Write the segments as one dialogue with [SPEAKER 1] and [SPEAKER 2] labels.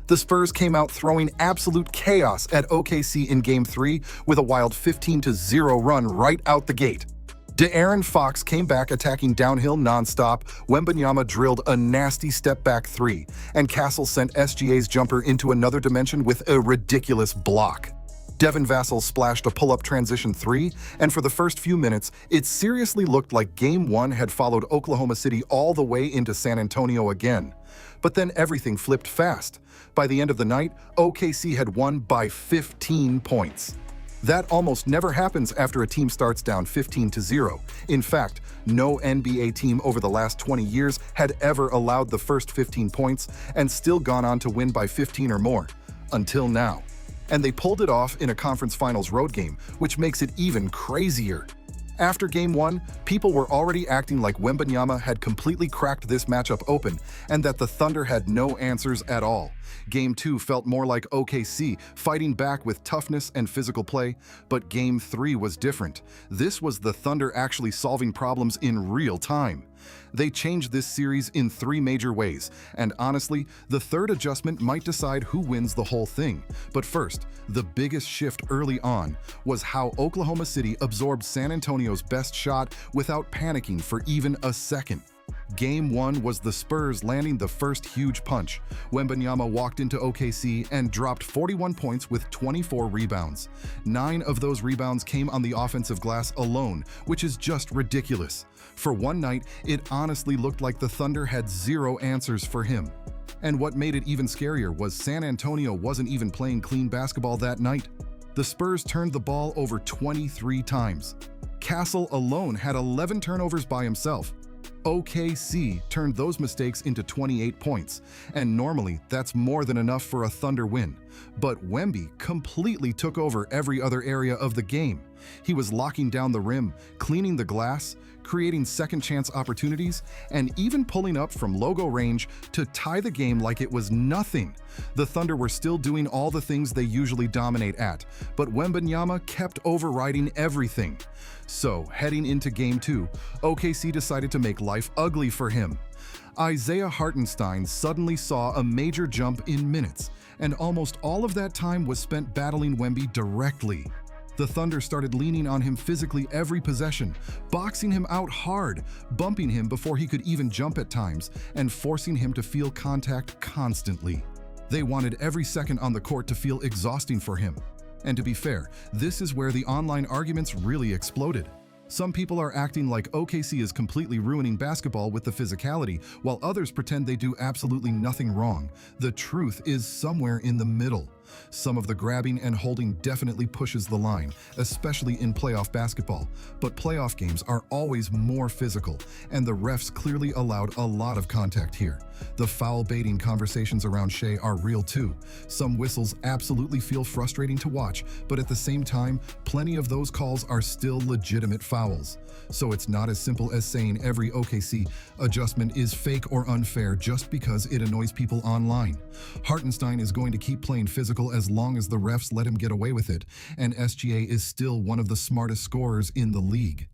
[SPEAKER 1] The Spurs came out throwing absolute chaos at OKC in Game 3 with a wild 15-0 run right out the gate. De'Aaron Fox came back attacking downhill nonstop, Wembanyama drilled a nasty step-back three, and Castle sent SGA's jumper into another dimension with a ridiculous block. Devin Vassell splashed a pull-up transition three, and for the first few minutes, it seriously looked like Game 1 had followed Oklahoma City all the way into San Antonio again. But then everything flipped fast. By the end of the night, OKC had won by 15 points. That almost never happens after a team starts down 15-0. In fact, no NBA team over the last 20 years had ever allowed the first 15 points and still gone on to win by 15 or more. Until now. And they pulled it off in a conference finals road game, which makes it even crazier. After Game 1, people were already acting like Wembanyama had completely cracked this matchup open and that the Thunder had no answers at all. Game 2 felt more like OKC, fighting back with toughness and physical play, but Game 3 was different. This was the Thunder actually solving problems in real time. They changed this series in 3 major ways, and honestly, the third adjustment might decide who wins the whole thing. But first, the biggest shift early on was how Oklahoma City absorbed San Antonio's best shot without panicking for even a second. Game 1 was the Spurs landing the first huge punch. Wembanyama walked into OKC and dropped 41 points with 24 rebounds. 9 of those rebounds came on the offensive glass alone, which is just ridiculous. For one night, it honestly looked like the Thunder had zero answers for him. And what made it even scarier was San Antonio wasn't even playing clean basketball that night. The Spurs turned the ball over 23 times. Castle alone had 11 turnovers by himself. OKC turned those mistakes into 28 points, and normally that's more than enough for a Thunder win. But Wemby completely took over every other area of the game. He was locking down the rim, cleaning the glass, creating second-chance opportunities, and even pulling up from logo range to tie the game like it was nothing. The Thunder were still doing all the things they usually dominate at, but Wembanyama kept overriding everything. So, heading into Game 2, OKC decided to make life ugly for him. Isaiah Hartenstein suddenly saw a major jump in minutes, and almost all of that time was spent battling Wemby directly. The Thunder started leaning on him physically every possession, boxing him out hard, bumping him before he could even jump at times, and forcing him to feel contact constantly. They wanted every second on the court to feel exhausting for him. And to be fair, this is where the online arguments really exploded. Some people are acting like OKC is completely ruining basketball with the physicality, while others pretend they do absolutely nothing wrong. The truth is somewhere in the middle. Some of the grabbing and holding definitely pushes the line, especially in playoff basketball. But playoff games are always more physical, and the refs clearly allowed a lot of contact here. The foul baiting conversations around Shai are real too. Some whistles absolutely feel frustrating to watch, but at the same time, plenty of those calls are still legitimate fouls. So it's not as simple as saying every OKC adjustment is fake or unfair just because it annoys people online. Hartenstein is going to keep playing physical as long as the refs let him get away with it, and SGA is still one of the smartest scorers in the league.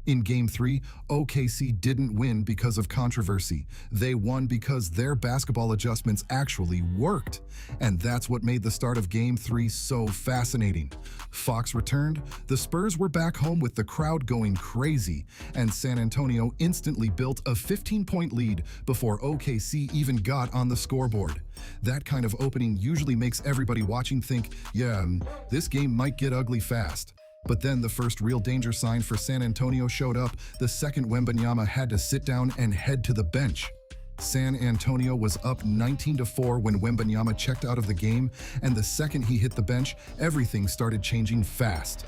[SPEAKER 1] In Game 3, OKC didn't win because of controversy. They won because their basketball adjustments actually worked. And that's what made the start of Game 3 so fascinating. Fox returned, the Spurs were back home with the crowd going crazy, and San Antonio instantly built a 15-point lead before OKC even got on the scoreboard. That kind of opening usually makes everybody watching think, yeah, this game might get ugly fast. But then the first real danger sign for San Antonio showed up the second Wembanyama had to sit down and head to the bench. San Antonio was up 19-4 when Wembanyama checked out of the game, and the second he hit the bench, everything started changing fast.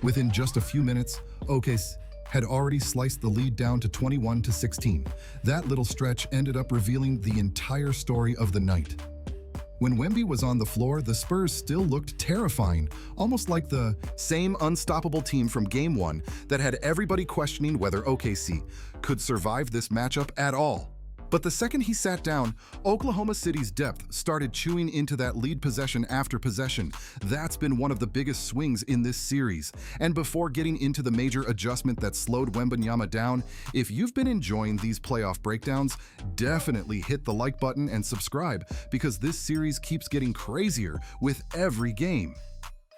[SPEAKER 1] Within just a few minutes, OKC had already sliced the lead down to 21-16. That little stretch ended up revealing the entire story of the night. When Wemby was on the floor, the Spurs still looked terrifying, almost like the same unstoppable team from Game 1 that had everybody questioning whether OKC could survive this matchup at all. But the second he sat down, Oklahoma City's depth started chewing into that lead possession after possession. That's been one of the biggest swings in this series. And before getting into the major adjustment that slowed Wembanyama down, if you've been enjoying these playoff breakdowns, definitely hit the like button and subscribe, because this series keeps getting crazier with every game.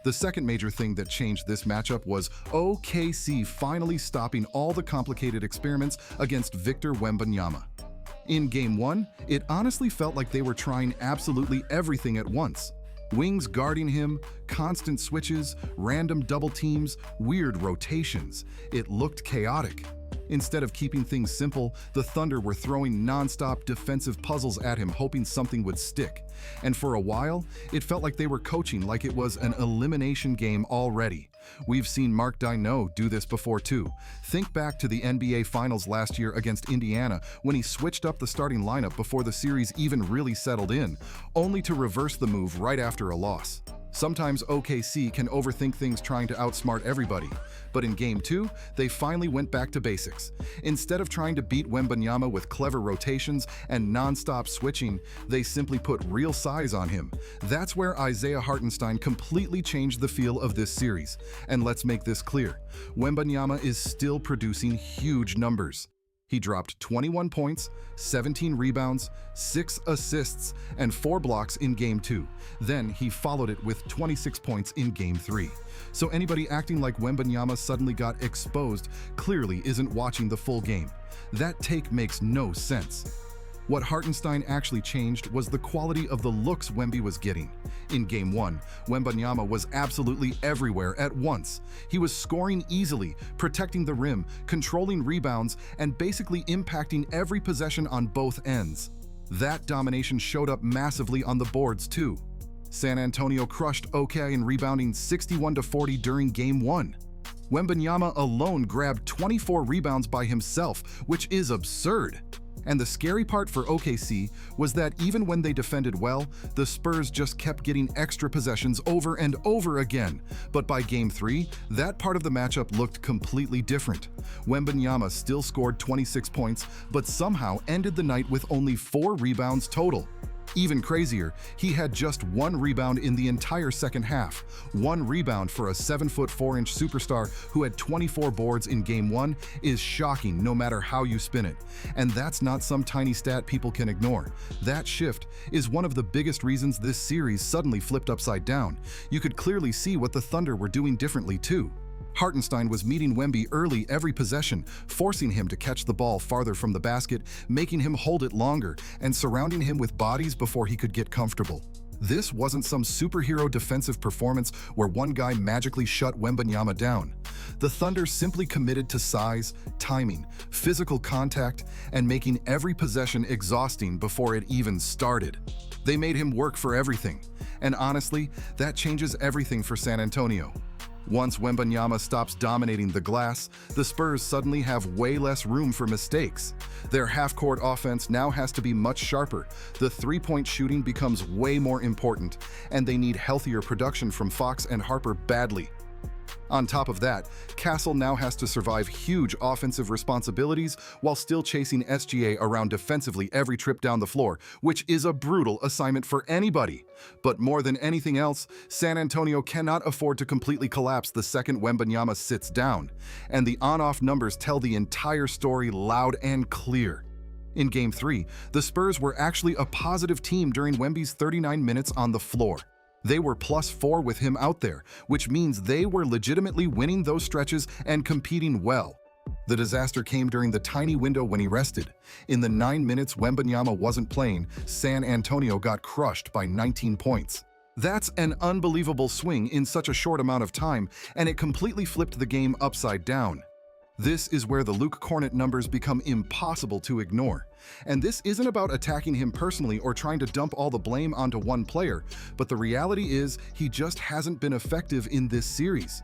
[SPEAKER 1] The second major thing that changed this matchup was OKC finally stopping all the complicated experiments against Victor Wembanyama. In Game 1, it honestly felt like they were trying absolutely everything at once. Wings guarding him, constant switches, random double teams, weird rotations. It looked chaotic. Instead of keeping things simple, the Thunder were throwing non-stop defensive puzzles at him, hoping something would stick. And for a while, it felt like they were coaching like it was an elimination game already. We've seen Mark Daigneault do this before too. Think back to the NBA Finals last year against Indiana when he switched up the starting lineup before the series even really settled in, only to reverse the move right after a loss. Sometimes OKC can overthink things trying to outsmart everybody, but in Game 2, they finally went back to basics. Instead of trying to beat Wembanyama with clever rotations and non-stop switching, they simply put real size on him. That's where Isaiah Hartenstein completely changed the feel of this series. And let's make this clear, Wembanyama is still producing huge numbers. He dropped 21 points, 17 rebounds, 6 assists, and 4 blocks in Game 2. Then he followed it with 26 points in Game 3. So anybody acting like Wembanyama suddenly got exposed clearly isn't watching the full game. That take makes no sense. What Hartenstein actually changed was the quality of the looks Wemby was getting. In Game 1, Wembanyama was absolutely everywhere at once. He was scoring easily, protecting the rim, controlling rebounds, and basically impacting every possession on both ends. That domination showed up massively on the boards too. San Antonio crushed OK in rebounding 61-40 during Game 1. Wembanyama alone grabbed 24 rebounds by himself, which is absurd. And the scary part for OKC was that even when they defended well, the Spurs just kept getting extra possessions over and over again. But by Game 3, that part of the matchup looked completely different. Wembanyama still scored 26 points, but somehow ended the night with only 4 rebounds total. Even crazier, he had just 1 rebound in the entire second half. 1 rebound for a 7'4" superstar who had 24 boards in Game 1 is shocking no matter how you spin it. And that's not some tiny stat people can ignore. That shift is one of the biggest reasons this series suddenly flipped upside down. You could clearly see what the Thunder were doing differently too. Hartenstein was meeting Wemby early every possession, forcing him to catch the ball farther from the basket, making him hold it longer, and surrounding him with bodies before he could get comfortable. This wasn't some superhero defensive performance where one guy magically shut Wembanyama down. The Thunder simply committed to size, timing, physical contact, and making every possession exhausting before it even started. They made him work for everything, and honestly, that changes everything for San Antonio. Once Wembanyama stops dominating the glass, the Spurs suddenly have way less room for mistakes. Their half-court offense now has to be much sharper, the three-point shooting becomes way more important, and they need healthier production from Fox and Harper badly. On top of that, Castle now has to survive huge offensive responsibilities while still chasing SGA around defensively every trip down the floor, which is a brutal assignment for anybody. But more than anything else, San Antonio cannot afford to completely collapse the second Wembanyama sits down. And the on-off numbers tell the entire story loud and clear. In Game 3, the Spurs were actually a positive team during Wemby's 39 minutes on the floor. They were +4 with him out there, which means they were legitimately winning those stretches and competing well. The disaster came during the tiny window when he rested. In the 9 minutes Wembanyama wasn't playing, San Antonio got crushed by 19 points. That's an unbelievable swing in such a short amount of time, and it completely flipped the game upside down. This is where the Luke Kornet numbers become impossible to ignore. And this isn't about attacking him personally or trying to dump all the blame onto one player, but the reality is he just hasn't been effective in this series.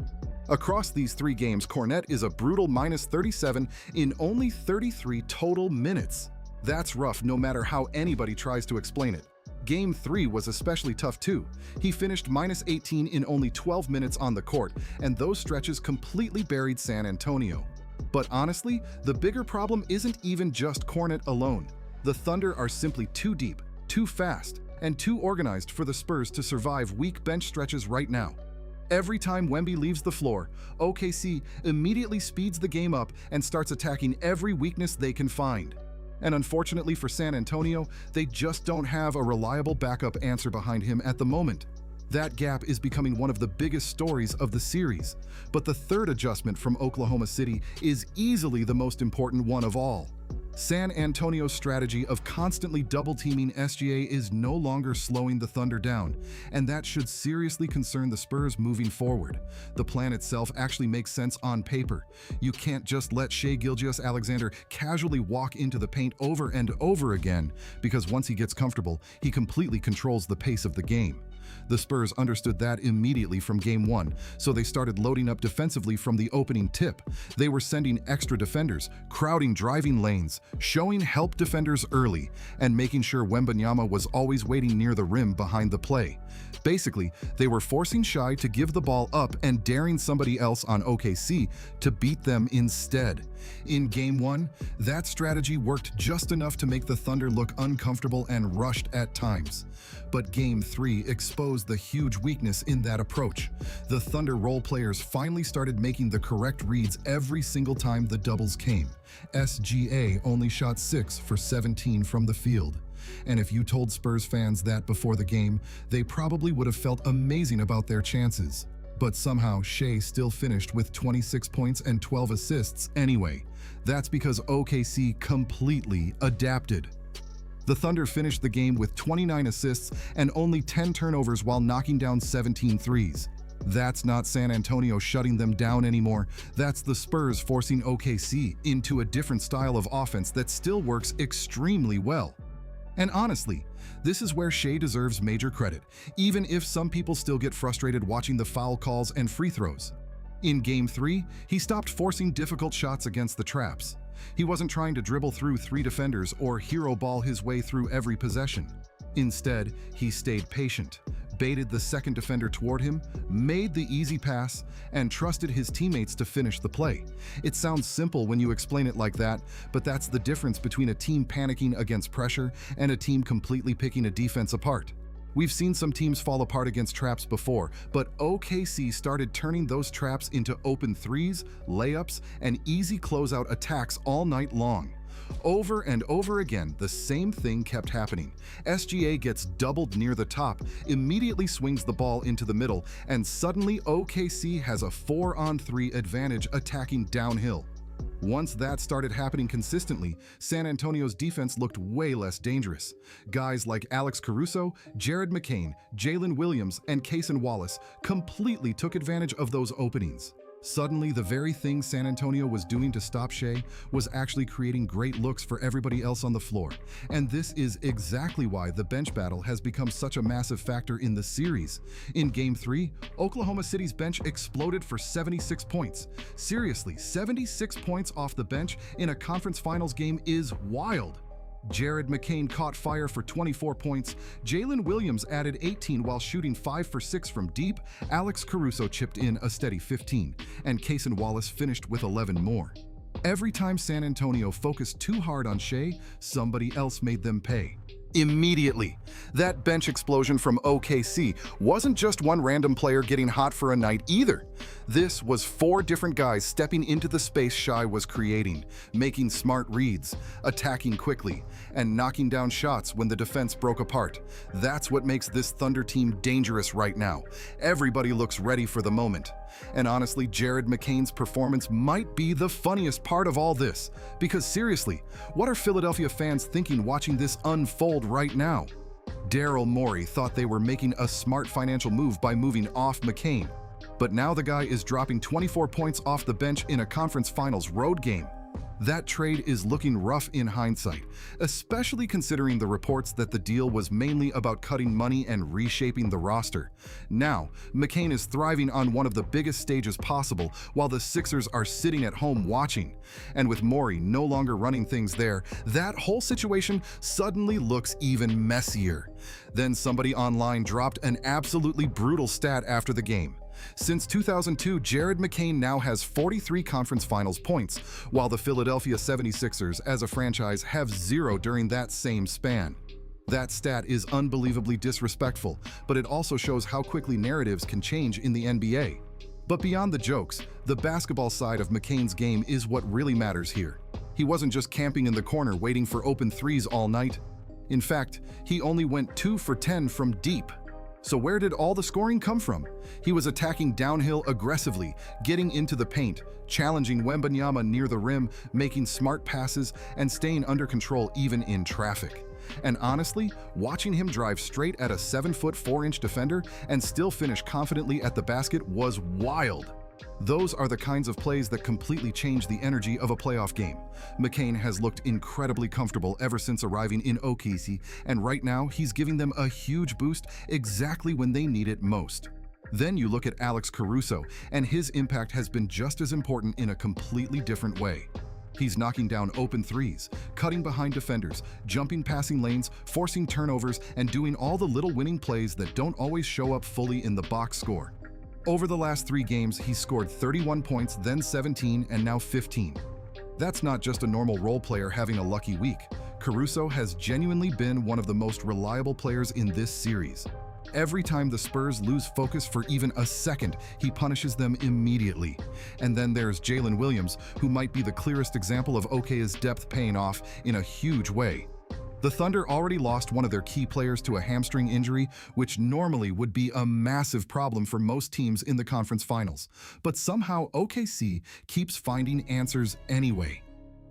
[SPEAKER 1] Across these 3 games, Kornet is a brutal -37 in only 33 total minutes. That's rough no matter how anybody tries to explain it. Game 3 was especially tough too. He finished -18 in only 12 minutes on the court, and those stretches completely buried San Antonio. But honestly, the bigger problem isn't even just Kornet alone. The Thunder are simply too deep, too fast, and too organized for the Spurs to survive weak bench stretches right now. Every time Wemby leaves the floor, OKC immediately speeds the game up and starts attacking every weakness they can find. And unfortunately for San Antonio, they just don't have a reliable backup answer behind him at the moment. That gap is becoming one of the biggest stories of the series. But the third adjustment from Oklahoma City is easily the most important one of all. San Antonio's strategy of constantly double-teaming SGA is no longer slowing the Thunder down, and that should seriously concern the Spurs moving forward. The plan itself actually makes sense on paper. You can't just let Shai Gilgeous-Alexander casually walk into the paint over and over again, because once he gets comfortable, he completely controls the pace of the game. The Spurs understood that immediately from Game 1, so they started loading up defensively from the opening tip. They were sending extra defenders, crowding driving lanes, showing help defenders early, and making sure Wembanyama was always waiting near the rim behind the play. Basically, they were forcing Shai to give the ball up and daring somebody else on OKC to beat them instead. In Game 1, that strategy worked just enough to make the Thunder look uncomfortable and rushed at times. But Game 3 exposed the huge weakness in that approach. The Thunder role players finally started making the correct reads every single time the doubles came. SGA only shot 6 for 17 from the field. And if you told Spurs fans that before the game, they probably would have felt amazing about their chances. But somehow, Shai still finished with 26 points and 12 assists anyway. That's because OKC completely adapted. The Thunder finished the game with 29 assists and only 10 turnovers while knocking down 17 threes. That's not San Antonio shutting them down anymore. That's the Spurs forcing OKC into a different style of offense that still works extremely well. And honestly, this is where Shai deserves major credit, even if some people still get frustrated watching the foul calls and free throws. In Game 3, he stopped forcing difficult shots against the traps. He wasn't trying to dribble through 3 defenders or hero ball his way through every possession. Instead, he stayed patient, baited the second defender toward him, made the easy pass, and trusted his teammates to finish the play. It sounds simple when you explain it like that, but that's the difference between a team panicking against pressure and a team completely picking a defense apart. We've seen some teams fall apart against traps before, but OKC started turning those traps into open threes, layups, and easy closeout attacks all night long. Over and over again, the same thing kept happening. SGA gets doubled near the top, immediately swings the ball into the middle, and suddenly OKC has a 4-on-3 advantage attacking downhill. Once that started happening consistently, San Antonio's defense looked way less dangerous. Guys like Alex Caruso, Jared McCain, Jalen Williams, and Cason Wallace completely took advantage of those openings. Suddenly, the very thing San Antonio was doing to stop Shai was actually creating great looks for everybody else on the floor. And this is exactly why the bench battle has become such a massive factor in the series. In Game 3, Oklahoma City's bench exploded for 76 points. Seriously, 76 points off the bench in a conference finals game is wild. Jared McCain caught fire for 24 points, Jalen Williams added 18 while shooting 5 for 6 from deep, Alex Caruso chipped in a steady 15, and Cason Wallace finished with 11 more. Every time San Antonio focused too hard on Shai, somebody else made them pay. Immediately. That bench explosion from OKC wasn't just one random player getting hot for a night either. This was 4 different guys stepping into the space Shai was creating, making smart reads, attacking quickly, and knocking down shots when the defense broke apart. That's what makes this Thunder team dangerous right now. Everybody looks ready for the moment. And honestly, Jared McCain's performance might be the funniest part of all this. Because seriously, what are Philadelphia fans thinking watching this unfold right now? Daryl Morey thought they were making a smart financial move by moving off McCain. But now the guy is dropping 24 points off the bench in a conference finals road game. That trade is looking rough in hindsight, especially considering the reports that the deal was mainly about cutting money and reshaping the roster. Now, McCain is thriving on one of the biggest stages possible while the Sixers are sitting at home watching. And with Morey no longer running things there, that whole situation suddenly looks even messier. Then somebody online dropped an absolutely brutal stat after the game. Since 2002, Jared McCain now has 43 conference finals points, while the Philadelphia 76ers as a franchise have 0 during that same span. That stat is unbelievably disrespectful, but it also shows how quickly narratives can change in the NBA. But beyond the jokes, the basketball side of McCain's game is what really matters here. He wasn't just camping in the corner waiting for open threes all night. In fact, he only went 2 for 10 from deep. So where did all the scoring come from? He was attacking downhill aggressively, getting into the paint, challenging Wembanyama near the rim, making smart passes, and staying under control even in traffic. And honestly, watching him drive straight at a 7'4" defender and still finish confidently at the basket was wild. Those are the kinds of plays that completely change the energy of a playoff game. McCain has looked incredibly comfortable ever since arriving in OKC, and right now he's giving them a huge boost exactly when they need it most. Then you look at Alex Caruso, and his impact has been just as important in a completely different way. He's knocking down open threes, cutting behind defenders, jumping passing lanes, forcing turnovers, and doing all the little winning plays that don't always show up fully in the box score. Over the last 3 games, he's scored 31 points, then 17, and now 15. That's not just a normal role player having a lucky week. Caruso has genuinely been one of the most reliable players in this series. Every time the Spurs lose focus for even a second, he punishes them immediately. And then there's Jalen Williams, who might be the clearest example of OKC's depth paying off in a huge way. The Thunder already lost one of their key players to a hamstring injury, which normally would be a massive problem for most teams in the conference finals. But somehow OKC keeps finding answers anyway.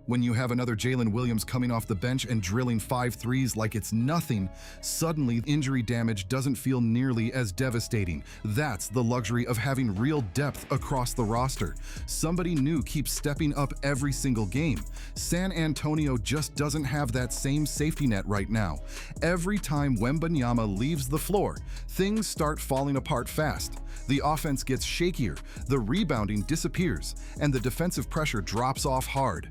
[SPEAKER 1] When you have another Jalen Williams coming off the bench and drilling 5 threes like it's nothing, suddenly injury damage doesn't feel nearly as devastating. That's the luxury of having real depth across the roster. Somebody new keeps stepping up every single game. San Antonio just doesn't have that same safety net right now. Every time Wembanyama leaves the floor, things start falling apart fast. The offense gets shakier, the rebounding disappears, and the defensive pressure drops off hard.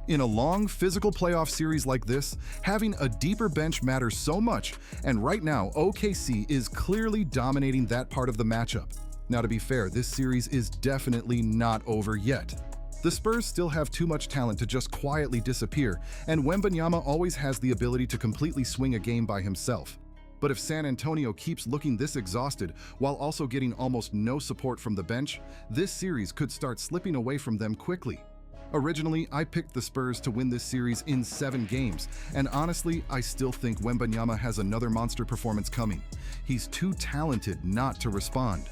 [SPEAKER 1] In a long, physical playoff series like this, having a deeper bench matters so much, and right now, OKC is clearly dominating that part of the matchup. Now, to be fair, this series is definitely not over yet. The Spurs still have too much talent to just quietly disappear, and Wembanyama always has the ability to completely swing a game by himself. But if San Antonio keeps looking this exhausted while also getting almost no support from the bench, this series could start slipping away from them quickly. Originally, I picked the Spurs to win this series in 7 games, and honestly, I still think Wembanyama has another monster performance coming. He's too talented not to respond.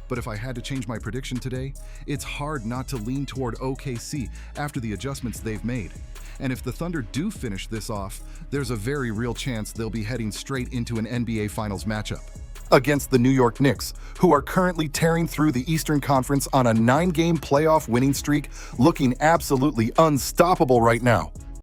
[SPEAKER 1] But if I had to change my prediction today, it's hard not to lean toward OKC after the adjustments they've made. And if the Thunder do finish this off, there's a very real chance they'll be heading straight into an NBA Finals matchup against the New York Knicks, who are currently tearing through the Eastern Conference on a 9-game playoff winning streak, looking absolutely unstoppable right now.